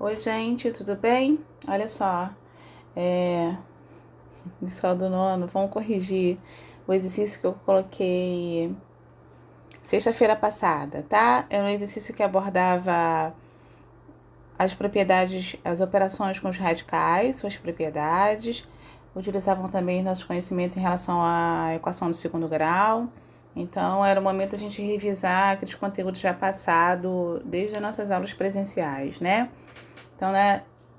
Oi, gente, tudo bem? Olha só, pessoal do nono, vamos corrigir o exercício que eu coloquei sexta-feira passada, tá? É um exercício que abordava as propriedades, as operações com os radicais, suas propriedades, utilizavam também nossos conhecimentos em relação à equação do segundo grau. Então, era o momento da gente revisar aqueles conteúdos já passados desde as nossas aulas presenciais, né? Então,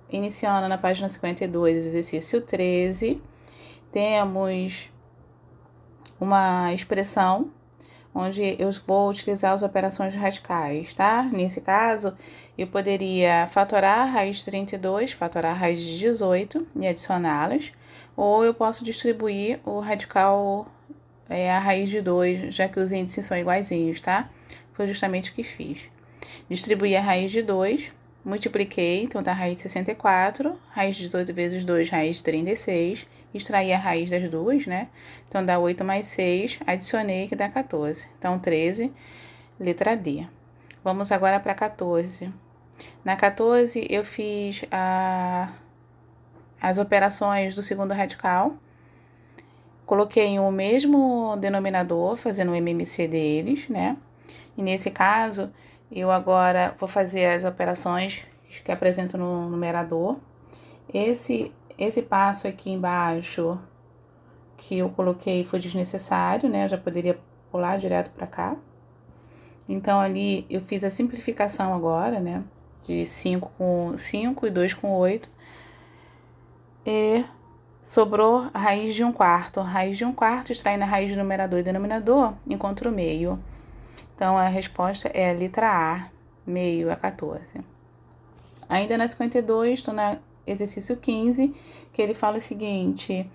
iniciando na página 52, exercício 13, temos uma expressão onde eu vou utilizar as operações radicais, tá? Nesse caso, eu poderia fatorar a raiz de 32, fatorar a raiz de 18 e adicioná-las, ou eu posso distribuir o radical, a raiz de 2, já que os índices são iguaizinhos, tá? Foi justamente o que fiz. Distribuí a raiz de 2, multipliquei, então dá raiz de 64, raiz de 18 vezes 2, raiz de 36, extraí a raiz das duas, né? Então dá 8 mais 6, adicionei que dá 14. Então 13, letra D. Vamos agora para 14. Na 14 eu fiz as operações do segundo radical, coloquei o mesmo denominador, fazendo o MMC deles, né? E nesse caso, eu agora vou fazer as operações que apresento no numerador. Esse passo aqui embaixo que eu coloquei foi desnecessário, né? Eu já poderia pular direto para cá. Então, ali eu fiz a simplificação agora, né? De 5 com 5 e 2 com 8. E sobrou a raiz de 1/4. Raiz de 1/4, extraindo a raiz do numerador e denominador, encontro o meio. Então, a resposta é a letra A, meio a 14. Ainda na 52, estou na exercício 15, que ele fala o seguinte,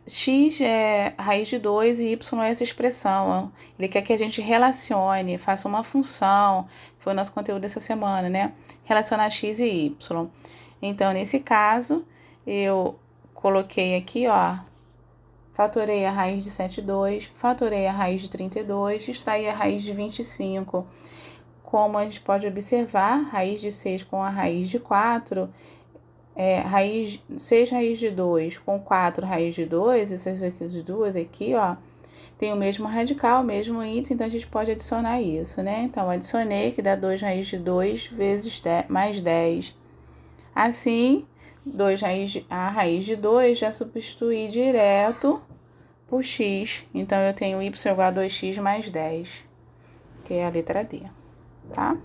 x é raiz de 2 e y é essa expressão. Ele quer que a gente relacione, faça uma função, foi o nosso conteúdo dessa semana, né? Relacionar x e y. Então, nesse caso, eu coloquei aqui, ó, fatorei a raiz de 7,2, fatorei a raiz de 32, extraí a raiz de 25. Como a gente pode observar, raiz de 6 com a raiz de 4, 6 raiz de 2 com 4 raiz de 2, essas duas aqui, ó, tem o mesmo radical, o mesmo índice, então a gente pode adicionar isso, né? Então, adicionei, que dá 2 raiz de 2 vezes 10, mais 10. Assim, a raiz de 2 já substituí direto por x. Então, eu tenho y igual a 2x mais 10, que é a letra D, tá?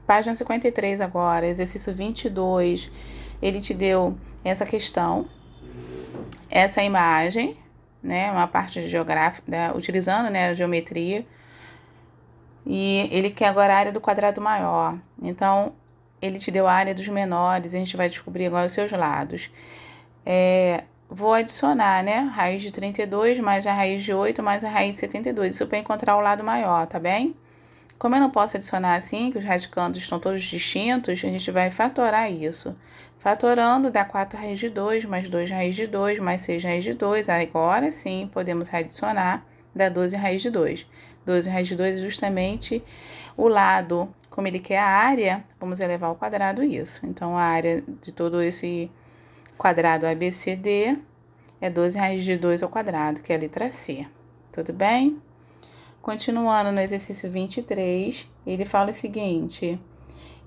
Página 53 agora, exercício 22. Ele te deu essa questão, essa imagem, né? Uma parte geográfica, utilizando, né, a geometria. E ele quer agora a área do quadrado maior. Então, ele te deu a área dos menores, a gente vai descobrir agora os seus lados. Vou adicionar, né? Raiz de 32 mais a raiz de 8 mais a raiz de 72. Isso para encontrar o lado maior, tá bem? Como eu não posso adicionar assim, que os radicandos estão todos distintos, a gente vai fatorar isso. Fatorando dá 4 raiz de 2, mais 2 raiz de 2, mais 6 raiz de 2. Agora sim, podemos adicionar, dá 12 raiz de 2. 12 raiz de 2 é justamente o lado, como ele quer a área, vamos elevar ao quadrado isso. Então, a área de todo esse quadrado ABCD é 12 raiz de 2 ao quadrado, que é a letra C. Tudo bem? Continuando no exercício 23, ele fala o seguinte,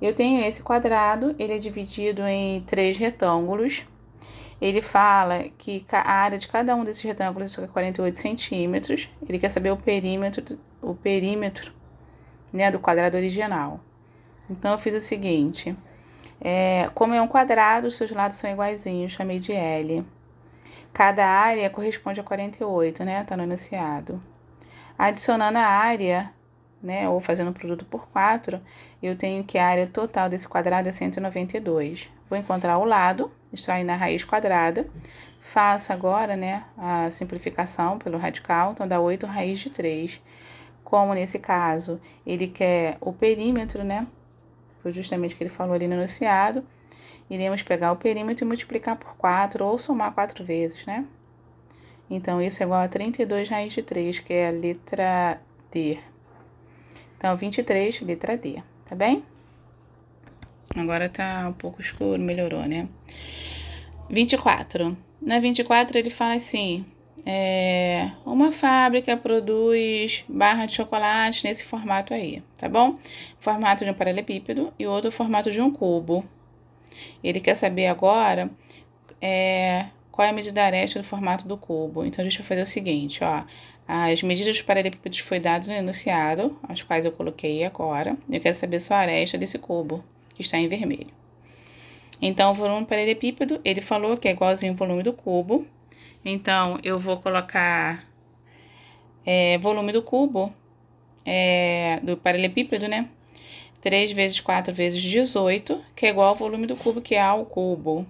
eu tenho esse quadrado, ele é dividido em 3 retângulos. Ele fala que a área de cada um desses retângulos é 48 centímetros. Ele quer saber o perímetro, né, do quadrado original. Então, eu fiz o seguinte, como é um quadrado, os seus lados são iguaizinhos, chamei de L. Cada área corresponde a 48, né, tá no enunciado. Adicionando a área, né, ou fazendo o produto por 4, eu tenho que a área total desse quadrado é 192. Vou encontrar o lado, extraindo a raiz quadrada. Faço agora, né, a simplificação pelo radical, então dá 8 raiz de 3. Como nesse caso, ele quer o perímetro, né, foi justamente o que ele falou ali no enunciado, iremos pegar o perímetro e multiplicar por 4, ou somar 4 vezes, né? Então, isso é igual a 32 raiz de 3, que é a letra D. Então, 23, letra D, tá bem? Agora tá um pouco escuro, melhorou, né? 24. Na 24 ele fala assim, uma fábrica produz barra de chocolate nesse formato aí, tá bom? Formato de um paralelepípedo e outro formato de um cubo. Ele quer saber agora qual é a medida aresta do formato do cubo. Então, deixa eu fazer o seguinte, ó. As medidas dos paralelepípedos foi dado no enunciado, as quais eu coloquei agora. Eu quero saber só a aresta desse cubo, que está em vermelho. Então, o volume do paralelepípedo, ele falou que é igualzinho ao volume do cubo. Então, eu vou colocar volume do cubo, do paralelepípedo, né? 3 vezes 4 vezes 18, que é igual ao volume do cubo, que é A ao cubo.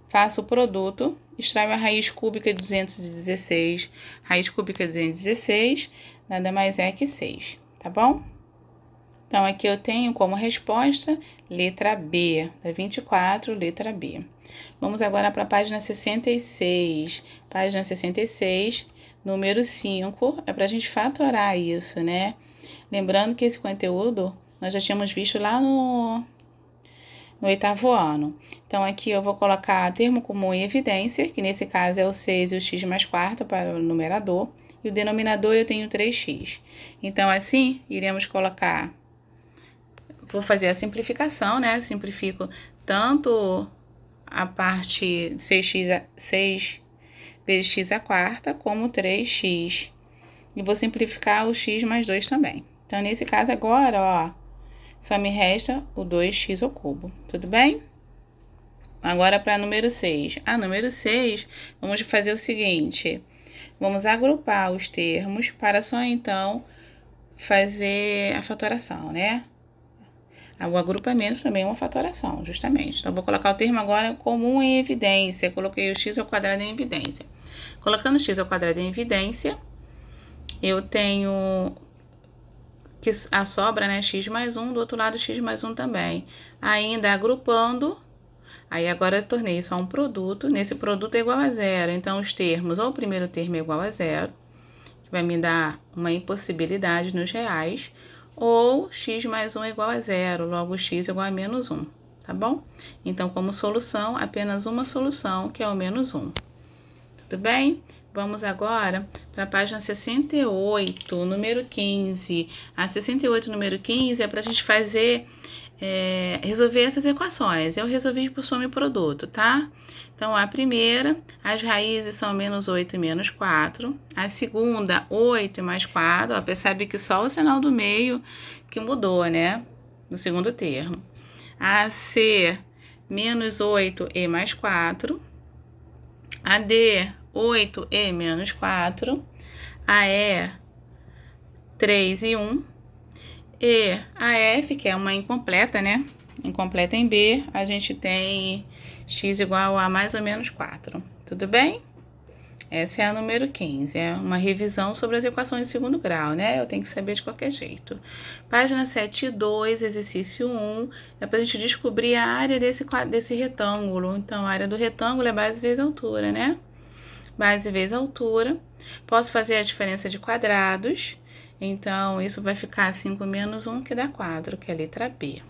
Faço o produto, extraio a raiz cúbica de 216. Raiz cúbica de 216, nada mais é que 6, tá bom? Então, aqui eu tenho como resposta letra B, da 24, letra B. Vamos agora para a página 66. Página 66, número 5, é para a gente fatorar isso, né? Lembrando que esse conteúdo nós já tínhamos visto lá no 8º ano. Então, aqui eu vou colocar termo comum em evidência, que nesse caso é o 6 e o x mais quarto para o numerador. E o denominador eu tenho 3x. Então, assim, iremos colocar... Vou fazer a simplificação, né? Simplifico tanto a parte 6 vezes x à quarta, como 3x. E vou simplificar o x mais 2 também. Então, nesse caso agora, ó, só me resta o 2x ao cubo, tudo bem? Agora para número 6. Número 6, vamos fazer o seguinte. Vamos agrupar os termos para só então fazer a fatoração, né? O agrupamento também é uma fatoração, justamente. Então, vou colocar o termo agora comum em evidência. Coloquei o x ao quadrado em evidência. Colocando o x ao quadrado em evidência, eu tenho que a sobra, né, x mais 1, do outro lado x mais 1 também. Ainda agrupando, aí agora eu tornei isso a um produto. Nesse produto é igual a zero. Então, os termos, ou o primeiro termo é igual a zero, que vai me dar uma impossibilidade nos reais, ou x mais 1 é igual a zero, logo x é igual a menos 1, tá bom? Então, como solução, apenas uma solução, que é o menos 1. Tudo bem? Vamos agora para a página 68, número 15. A 68, número 15, é para a gente fazer, resolver essas equações. Eu resolvi por soma e produto, tá? Então, a primeira, as raízes são menos 8 e menos 4. A segunda, 8 e mais 4. Ó, percebe que só o sinal do meio que mudou, né? No segundo termo. A C, menos 8 e mais 4. A D, 8 e menos 4. A E, 3 e 1. E a F, que é uma incompleta, né? Incompleta em B, a gente tem x igual a mais ou menos 4. Tudo bem? Essa é a número 15. É uma revisão sobre as equações de segundo grau, né? Eu tenho que saber de qualquer jeito. Página 7.2, exercício 1. É para a gente descobrir a área desse retângulo. Então, a área do retângulo é base vezes altura, né? Base vezes altura. Posso fazer a diferença de quadrados. Então, isso vai ficar 5 menos 1, que dá 4, que é a letra B.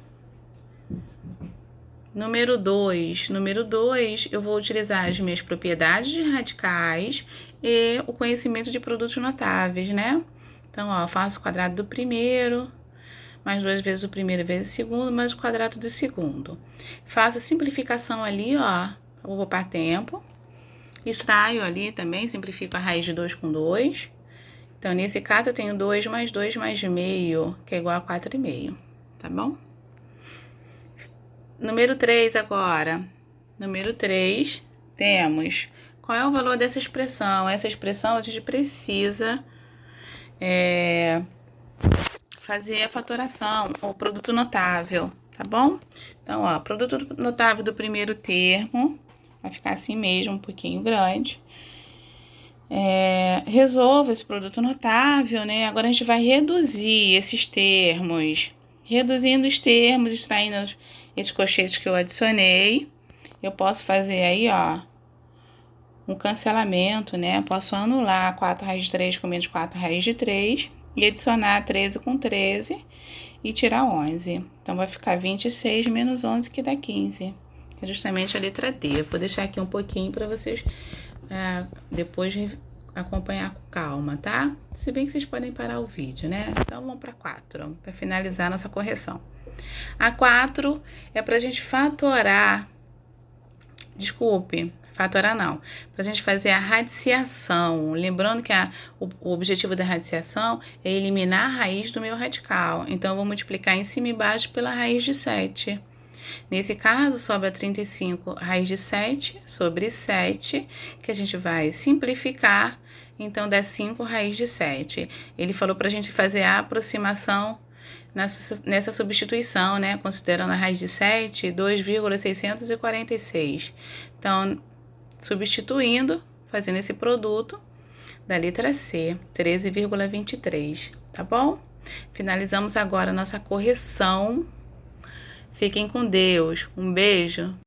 Número 2. Número 2, eu vou utilizar as minhas propriedades de radicais e o conhecimento de produtos notáveis, né? Então, ó, faço o quadrado do primeiro, mais 2 vezes o primeiro vezes o segundo, mais o quadrado do segundo. Faço a simplificação ali, ó, vou poupar tempo. Extraio ali também, simplifico a raiz de 2 com 2. Então, nesse caso, eu tenho 2 mais meio, que é igual a 4,5, tá bom? Número 3 agora. Número 3, temos qual é o valor dessa expressão. Essa expressão a gente precisa fazer a fatoração, ou produto notável, tá bom? Então, ó, produto notável do primeiro termo, vai ficar assim mesmo, um pouquinho grande. Resolva esse produto notável, né? Agora a gente vai reduzir esses termos. Reduzindo os termos, extraindo esses cochetes que eu adicionei. Eu posso fazer aí, ó, um cancelamento, né? Posso anular 4 raiz de 3 com menos 4 raiz de 3. e adicionar 13 com 13 e tirar 11. Então, vai ficar 26 menos 11, que dá 15. É justamente a letra D. Eu vou deixar aqui um pouquinho para vocês depois acompanhar com calma, tá? Se bem que vocês podem parar o vídeo, né? Então, vamos para 4, para finalizar nossa correção. A 4 é para a gente fatorar. Desculpe, fatorar não. Para a gente fazer a radiciação. Lembrando que o objetivo da radiciação é eliminar a raiz do meu radical. Então, eu vou multiplicar em cima e embaixo pela raiz de 7. Nesse caso, sobra 35 raiz de 7 sobre 7, que a gente vai simplificar. Então, dá 5 raiz de 7. Ele falou para a gente fazer a aproximação nessa substituição, né? Considerando a raiz de 7, 2,646. Então, substituindo, fazendo esse produto da letra C, 13,23, tá bom? Finalizamos agora a nossa correção. Fiquem com Deus. Um beijo.